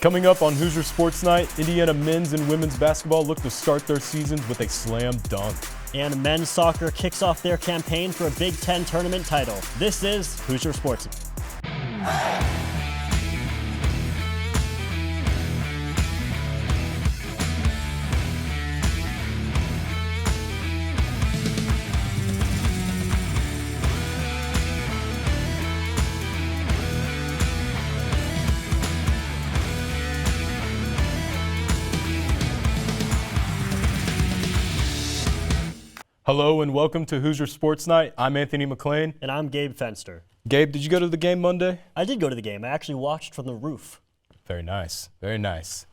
Coming up on Hoosier Sports Night, Indiana men's and women's basketball look to start their seasons with a slam dunk. And men's soccer kicks off their campaign for a Big Ten tournament title. This is Hoosier Sports. Hello and welcome to Hoosier Sports Night. I'm Anthony McClain. And I'm Gabe Fenster. Gabe, did you go to the game Monday? I did go to the game. I actually watched from the roof. Very nice. Very nice.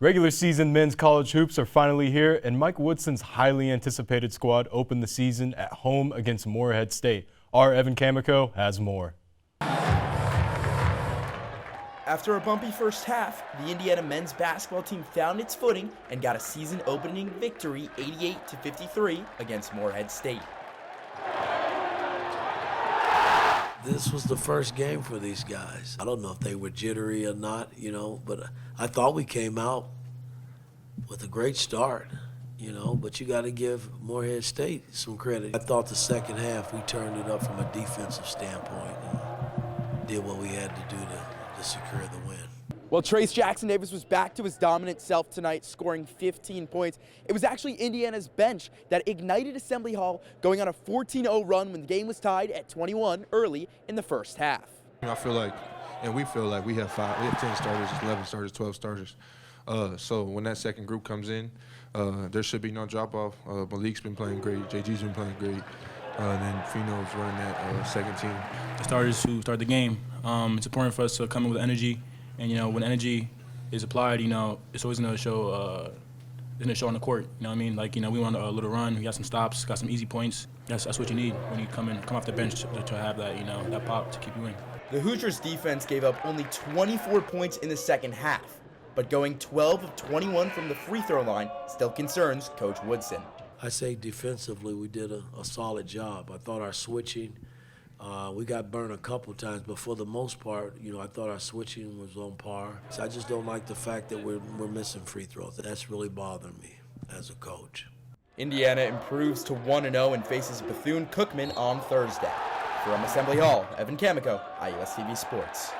Regular season men's college hoops are finally here, and Mike Woodson's highly anticipated squad opened the season at home against Morehead State. Our Evan Camico has more. After a bumpy first half, the Indiana men's basketball team found its footing and got a season-opening victory 88-53 against Morehead State. This was the first game for these guys. I don't know if they were jittery or not, but I thought we came out with a great start, but you got to give Morehead State some credit. I thought the second half we turned it up from a defensive standpoint and did what we had to do to secure the win. Well, Trace Jackson-Davis was back to his dominant self tonight, scoring 15 points. It was actually Indiana's bench that ignited Assembly Hall, going on a 14-0 run when the game was tied at 21 early in the first half. I feel like, and we feel like we have 10 starters, 11 starters, 12 starters. So when that second group comes in, there should be no drop-off. Malik's been playing great. JG's been playing great. And then Fino's running that second team. The starters who start the game, it's important for us to come in with energy. And, when energy is applied, it's always going to show on the court. You know what I mean? Like, we want a little run. We got some stops, got some easy points. That's what you need when you come off the bench to have that, that pop to keep you in. The Hoosiers defense gave up only 24 points in the second half, but going 12 of 21 from the free throw line still concerns Coach Woodson. I say defensively we did a solid job. I thought our switching, we got burned a couple times, but for the most part, I thought our switching was on par. So I just don't like the fact that we're missing free throws. That's really bothering me as a coach. Indiana improves to 1-0 and faces Bethune-Cookman on Thursday. From Assembly Hall, Evan Camico, IUS-TV Sports.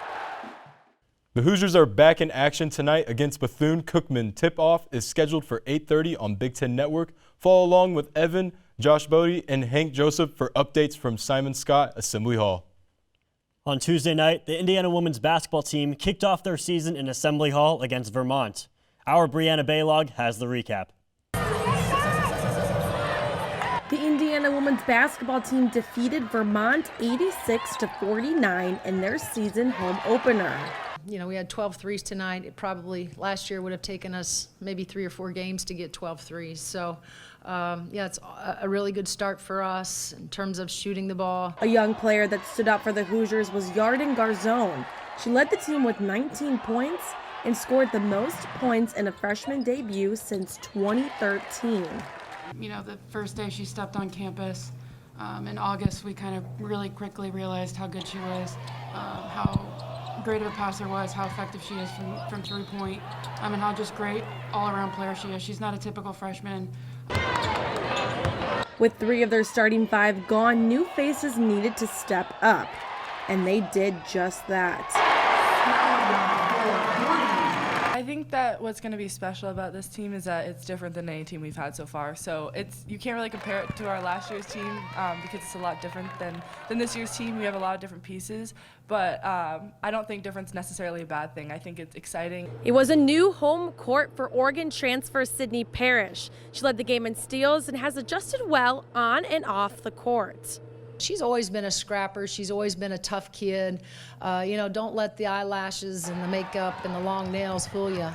The Hoosiers are back in action tonight against Bethune-Cookman. Tip-off is scheduled for 8:30 on Big Ten Network. Follow along with Evan, Josh Bodie, and Hank Joseph for updates from Simon Scott, Assembly Hall. On Tuesday night, the Indiana women's basketball team kicked off their season in Assembly Hall against Vermont. Our Brianna Baylog has the recap. The Indiana women's basketball team defeated Vermont 86-49 in their season home opener. We had 12 threes tonight. It probably last year would have taken us maybe 3 or 4 games to get 12 threes. So, it's a really good start for us in terms of shooting the ball. A young player that stood out for the Hoosiers was Yarden Garzone. She led the team with 19 points and scored the most points in a freshman debut since 2013. The first day she stepped on campus in August, we kind of really quickly realized how good she was, how great of a passer was, how effective she is from three-point, and how just great all-around player she is. She's not a typical freshman. With 3 of their starting 5 gone, new faces needed to step up, and they did just that. I think that what's going to be special about this team is that it's different than any team we've had so far. So you can't really compare it to our last year's team because it's a lot different than this year's team. We have a lot of different pieces, but I don't think difference necessarily a bad thing. I think it's exciting. It was a new home court for Oregon transfer Sydney Parrish. She led the game in steals and has adjusted well on and off the court. She's always been a scrapper. She's always been a tough kid. Don't let the eyelashes and the makeup and the long nails fool you.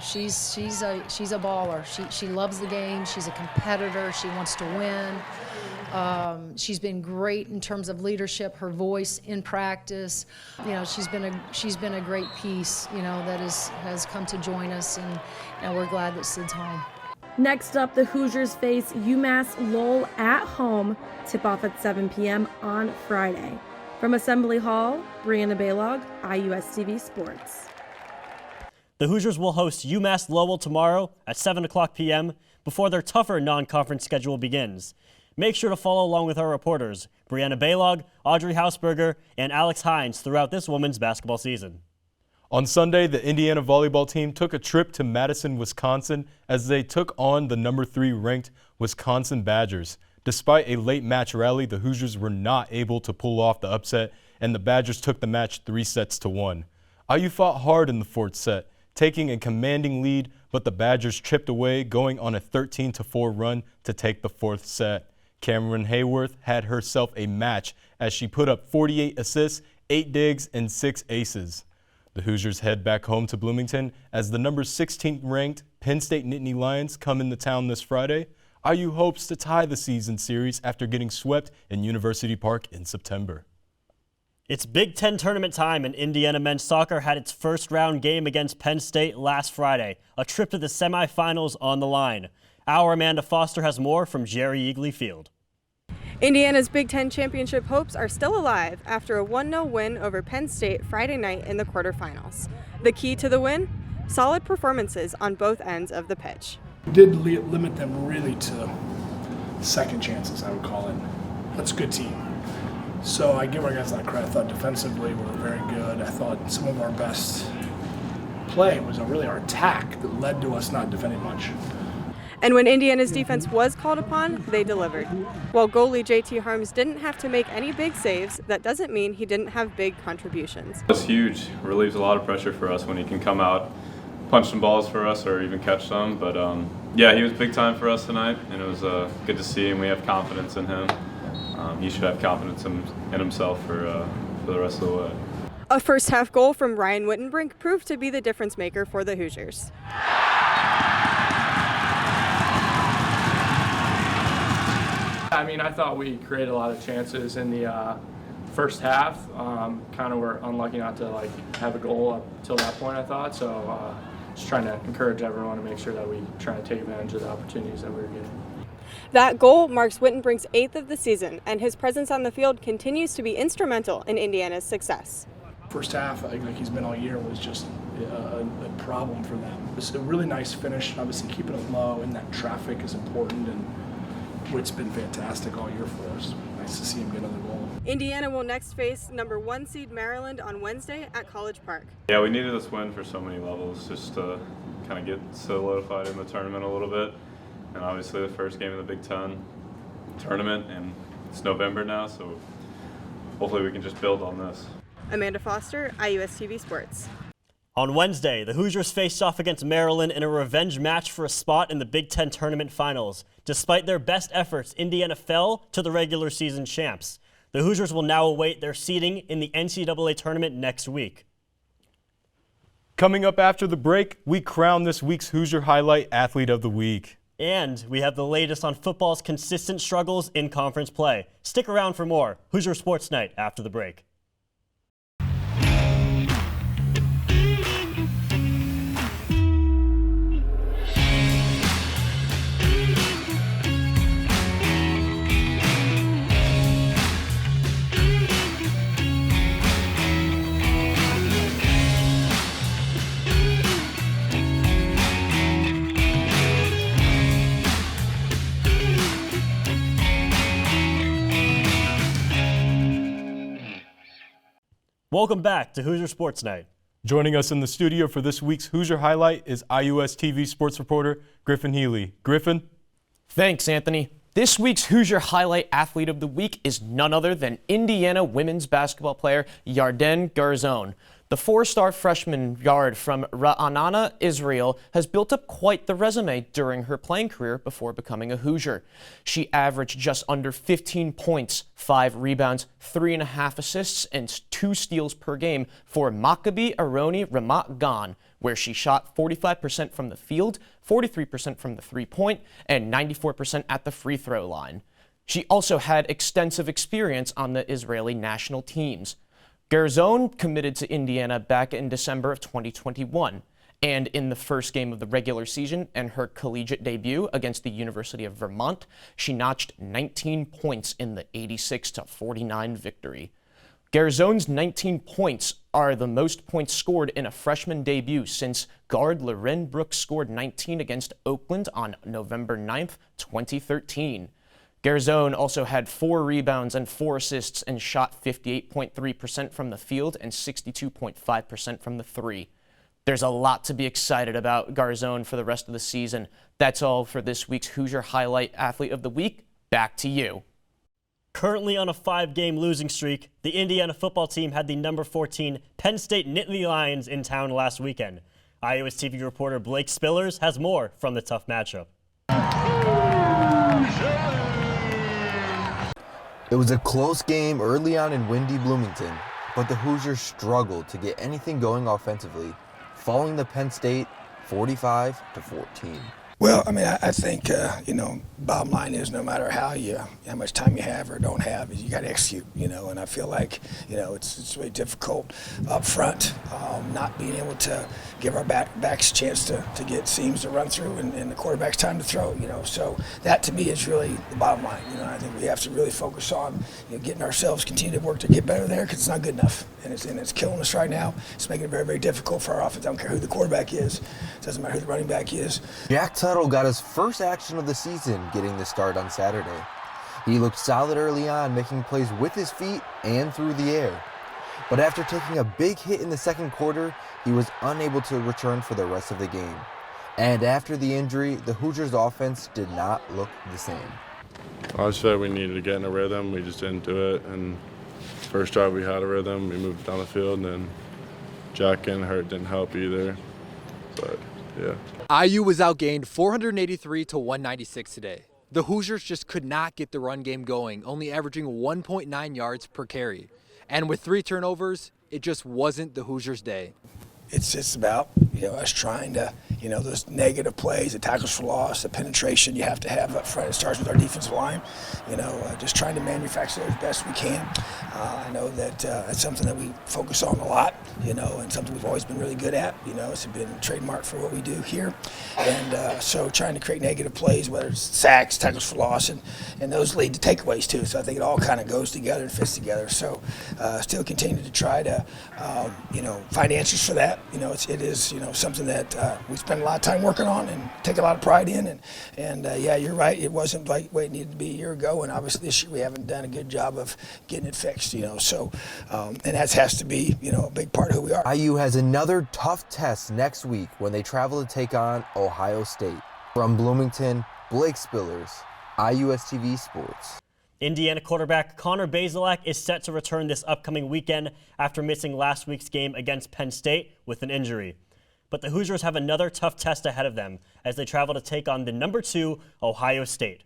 She's a baller. She loves the game. She's a competitor. She wants to win. She's been great in terms of leadership, her voice in practice. She's been a great piece. That has come to join us, and we're glad that Sid's home. Next up, the Hoosiers face UMass Lowell at home. Tip-off at 7 p.m. on Friday. From Assembly Hall, Brianna Baylog, IUS-TV Sports. The Hoosiers will host UMass Lowell tomorrow at 7 o'clock p.m. before their tougher non-conference schedule begins. Make sure to follow along with our reporters, Brianna Baylog, Audrey Hausberger, and Alex Hines throughout this women's basketball season. On Sunday, the Indiana volleyball team took a trip to Madison, Wisconsin as they took on the number 3 ranked Wisconsin Badgers. Despite a late match rally, the Hoosiers were not able to pull off the upset, and the Badgers took the match 3-1. IU fought hard in the fourth set, taking a commanding lead, but the Badgers chipped away, going on a 13-4 run to take the fourth set. Cameron Hayworth had herself a match as she put up 48 assists, 8 digs, and 6 aces. The Hoosiers head back home to Bloomington as the number 16th ranked Penn State Nittany Lions come into town this Friday. IU hopes to tie the season series after getting swept in University Park in September. It's Big Ten tournament time, and Indiana men's soccer had its first round game against Penn State last Friday. A trip to the semifinals on the line. Our Amanda Foster has more from Jerry Eagley Field. Indiana's Big Ten championship hopes are still alive after a 1-0 win over Penn State Friday night in the quarterfinals. The key to the win? Solid performances on both ends of the pitch. We did limit them really to second chances, I would call it. That's a good team. So I give our guys a lot of credit. I thought defensively we were very good. I thought some of our best play was really our attack that led to us not defending much. And when Indiana's defense was called upon, they delivered. While goalie JT Harms didn't have to make any big saves, that doesn't mean he didn't have big contributions. It's huge. Relieves a lot of pressure for us when he can come out, punch some balls for us, or even catch some. But yeah, he was big time for us tonight, and it was good to see him. We have confidence in him. He should have confidence in himself for the rest of the way. A first half goal from Ryan Wittenbrink proved to be the difference maker for the Hoosiers. I mean, I thought we created a lot of chances in the first half. Kind of were unlucky not to have a goal up till that point, I thought. So just trying to encourage everyone to make sure that we try to take advantage of the opportunities that we were getting. That goal marks Wittenbrink's 8th of the season, and his presence on the field continues to be instrumental in Indiana's success. First half, like he's been all year, was just a problem for them. It's a really nice finish, obviously keeping it low, and that traffic is important, and Witt's been fantastic all year for us. Nice to see him get another goal. Indiana will next face number 1 seed Maryland on Wednesday at College Park. Yeah, we needed this win for so many levels, just to kind of get solidified in the tournament a little bit. And obviously the first game of the Big Ten tournament, and it's November now, so hopefully we can just build on this. Amanda Foster, IUS-TV Sports. On Wednesday, the Hoosiers faced off against Maryland in a revenge match for a spot in the Big Ten tournament finals. Despite their best efforts, Indiana fell to the regular season champs. The Hoosiers will now await their seeding in the NCAA tournament next week. Coming up after the break, we crown this week's Hoosier Highlight Athlete of the Week. And we have the latest on football's consistent struggles in conference play. Stick around for more Hoosier Sports Night after the break. Welcome back to Hoosier Sports Night. Joining us in the studio for this week's Hoosier Highlight is IUS-TV sports reporter Griffin Healy. Griffin? Thanks, Anthony. This week's Hoosier Highlight Athlete of the Week is none other than Indiana women's basketball player Yarden Garzon. The 4-star freshman guard from Ra'anana, Israel, has built up quite the resume during her playing career before becoming a Hoosier. She averaged just under 15 points, 5 rebounds, 3.5 assists, and 2 steals per game for Maccabi Aroni Ramat Gan, where she shot 45% from the field, 43% from the three-point, and 94% at the free throw line. She also had extensive experience on the Israeli national teams. Garzon committed to Indiana back in December of 2021, and in the first game of the regular season and her collegiate debut against the University of Vermont, she notched 19 points in the 86-49 victory. Garzone's 19 points are the most points scored in a freshman debut since guard Loren Brooks scored 19 against Oakland on November 9th, 2013. Garzone also had 4 rebounds and 4 assists and shot 58.3% from the field and 62.5% from the three. There's a lot to be excited about Garzone for the rest of the season. That's all for this week's Hoosier Highlight Athlete of the Week. Back to you. Currently on a 5-game losing streak, the Indiana football team had the number 14 Penn State Nittany Lions in town last weekend. Iowa's TV reporter Blake Spillers has more from the tough matchup. It was a close game early on in windy Bloomington, but the Hoosiers struggled to get anything going offensively, falling to Penn State 45-14. Well, I mean, I think, bottom line is no matter how much time you have or don't have, you got to execute, and I feel like, it's really difficult up front, not being able to give our backs a chance to get seams to run through and the quarterback's time to throw, so that to me is really the bottom line. I think we have to really focus on getting ourselves, continue to work to get better there because it's not good enough, and it's killing us right now. It's making it very, very difficult for our offense. I don't care who the quarterback is. It doesn't matter who the running back is. Jack Tuttle got his first action of the season getting the start on Saturday. He looked solid early on, making plays with his feet and through the air. But after taking a big hit in the second quarter, he was unable to return for the rest of the game. And after the injury, the Hoosiers' offense did not look the same. I just feel like we needed to get in a rhythm. We just didn't do it. And first drive we had a rhythm. We moved down the field, and then Jack getting hurt didn't help either. But, yeah. IU was outgained 483 to 196 today. The Hoosiers just could not get the run game going, only averaging 1.9 yards per carry. And with 3 turnovers, it just wasn't the Hoosiers' day. It's just about, us trying to, those negative plays, the tackles for loss, the penetration you have to have up front. It starts with our defensive line, just trying to manufacture it as best we can. I know that that's something that we focus on a lot, and something we've always been really good at. It's been a trademark for what we do here. And so trying to create negative plays, whether it's sacks, tackles for loss, and those lead to takeaways too. So I think it all kind of goes together and fits together. So still continue to try to, find answers for that. It is something that we spend a lot of time working on and take a lot of pride in. And yeah, you're right. It wasn't like what it needed to be a year ago. And obviously this year we haven't done a good job of getting it fixed, So, and that has to be, a big part of who we are. IU has another tough test next week when they travel to take on Ohio State. From Bloomington, Blake Spillers, IUSTV Sports. Indiana quarterback Connor Bazelak is set to return this upcoming weekend after missing last week's game against Penn State with an injury. But the Hoosiers have another tough test ahead of them as they travel to take on the number 2 Ohio State.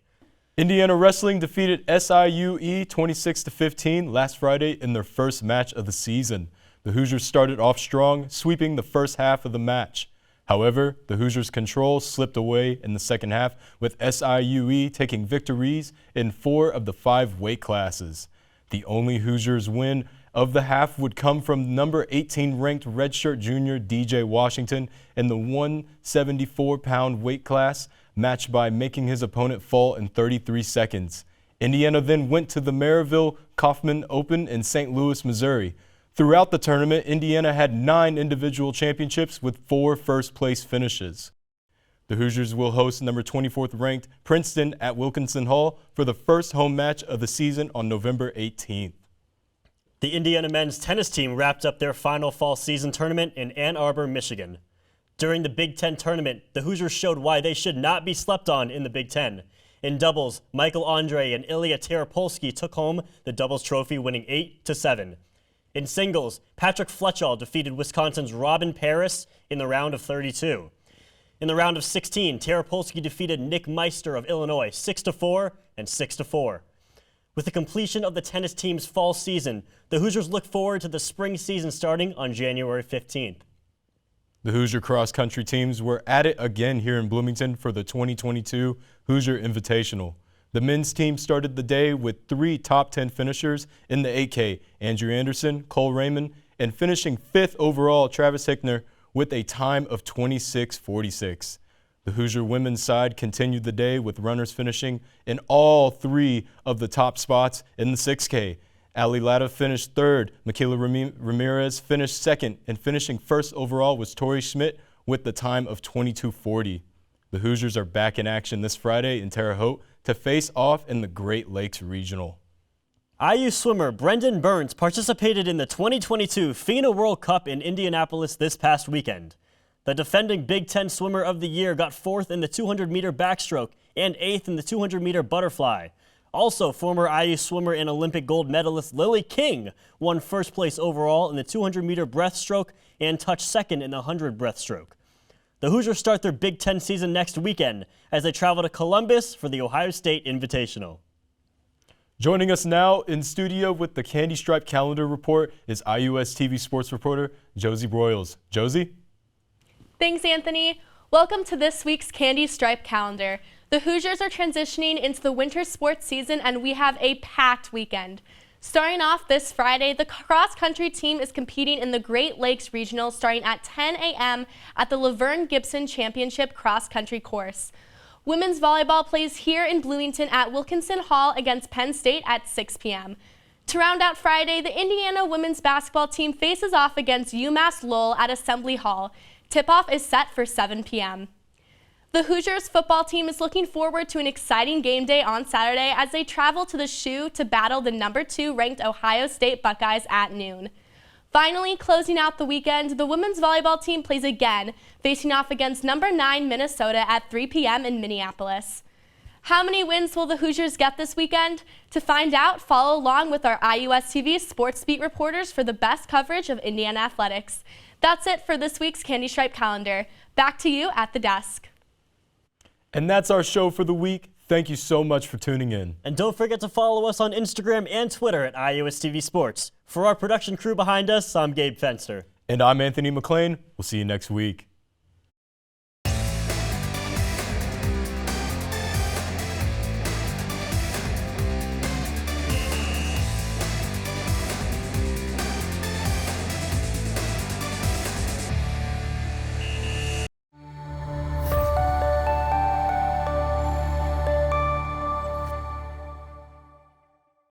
Indiana Wrestling defeated SIUE 26-15 last Friday in their first match of the season. The Hoosiers started off strong, sweeping the first half of the match. However, the Hoosiers' control slipped away in the second half, with SIUE taking victories in 4 of the 5 weight classes. The only Hoosiers win of the half would come from number 18 ranked redshirt junior DJ Washington in the 174-pound weight class, matched by making his opponent fall in 33 seconds. Indiana then went to the Maryville Kaufman Open in St. Louis, Missouri. Throughout the tournament, Indiana had 9 individual championships with 4 first-place finishes. The Hoosiers will host number 24th ranked Princeton at Wilkinson Hall for the first home match of the season on November 18th. The Indiana men's tennis team wrapped up their final fall season tournament in Ann Arbor, Michigan. During the Big Ten tournament, the Hoosiers showed why they should not be slept on in the Big Ten. In doubles, Michael Andre and Ilya Terepolsky took home the doubles trophy, winning 8-7. In singles, Patrick Fletchall defeated Wisconsin's Robin Paris in the round of 32. In the round of 16, Terepolsky defeated Nick Meister of Illinois 6-4 and 6-4. With the completion of the tennis team's fall season, the Hoosiers look forward to the spring season starting on January 15th. The Hoosier cross-country teams were at it again here in Bloomington for the 2022 Hoosier Invitational. The men's team started the day with 3 top 10 finishers in the 8K, Andrew Anderson, Cole Raymond, and finishing 5th overall, Travis Hickner, with a time of 26:46. The Hoosier women's side continued the day with runners finishing in all 3 of the top spots in the 6K. Ali Latta finished third. Michaela Ramirez finished second, and finishing first overall was Tori Schmidt with the time of 22:40. The Hoosiers are back in action this Friday in Terre Haute to face off in the Great Lakes Regional. IU swimmer Brendan Burns participated in the 2022 FINA World Cup in Indianapolis this past weekend. The defending Big Ten Swimmer of the Year got 4th in the 200-meter backstroke and 8th in the 200-meter butterfly. Also, former IU swimmer and Olympic gold medalist Lily King won first place overall in the 200-meter breaststroke and touched second in the 100 breaststroke. The Hoosiers start their Big Ten season next weekend as they travel to Columbus for the Ohio State Invitational. Joining us now in studio with the Candy Stripe Calendar Report is IUS TV sports reporter Josie Broyles. Josie? Thanks, Anthony. Welcome to this week's Candy Stripe Calendar. The Hoosiers are transitioning into the winter sports season, and we have a packed weekend. Starting off this Friday, the cross-country team is competing in the Great Lakes Regional starting at 10 a.m. at the Laverne Gibson Championship cross-country course. Women's volleyball plays here in Bloomington at Wilkinson Hall against Penn State at 6 p.m. To round out Friday, the Indiana women's basketball team faces off against UMass Lowell at Assembly Hall. Tip-off is set for 7 p.m. The Hoosiers football team is looking forward to an exciting game day on Saturday as they travel to the Shoe to battle the number 2 ranked Ohio State Buckeyes at noon. Finally, closing out the weekend, the women's volleyball team plays again, facing off against number 9 Minnesota at 3 p.m. in Minneapolis. How many wins will the Hoosiers get this weekend? To find out, follow along with our IUS TV Sports Beat reporters for the best coverage of Indiana athletics. That's it for this week's Candy Stripe Calendar. Back to you at the desk. And that's our show for the week. Thank you so much for tuning in. And don't forget to follow us on Instagram and Twitter at IUS TV Sports. For our production crew behind us, I'm Gabe Fenster. And I'm Anthony McClain. We'll see you next week.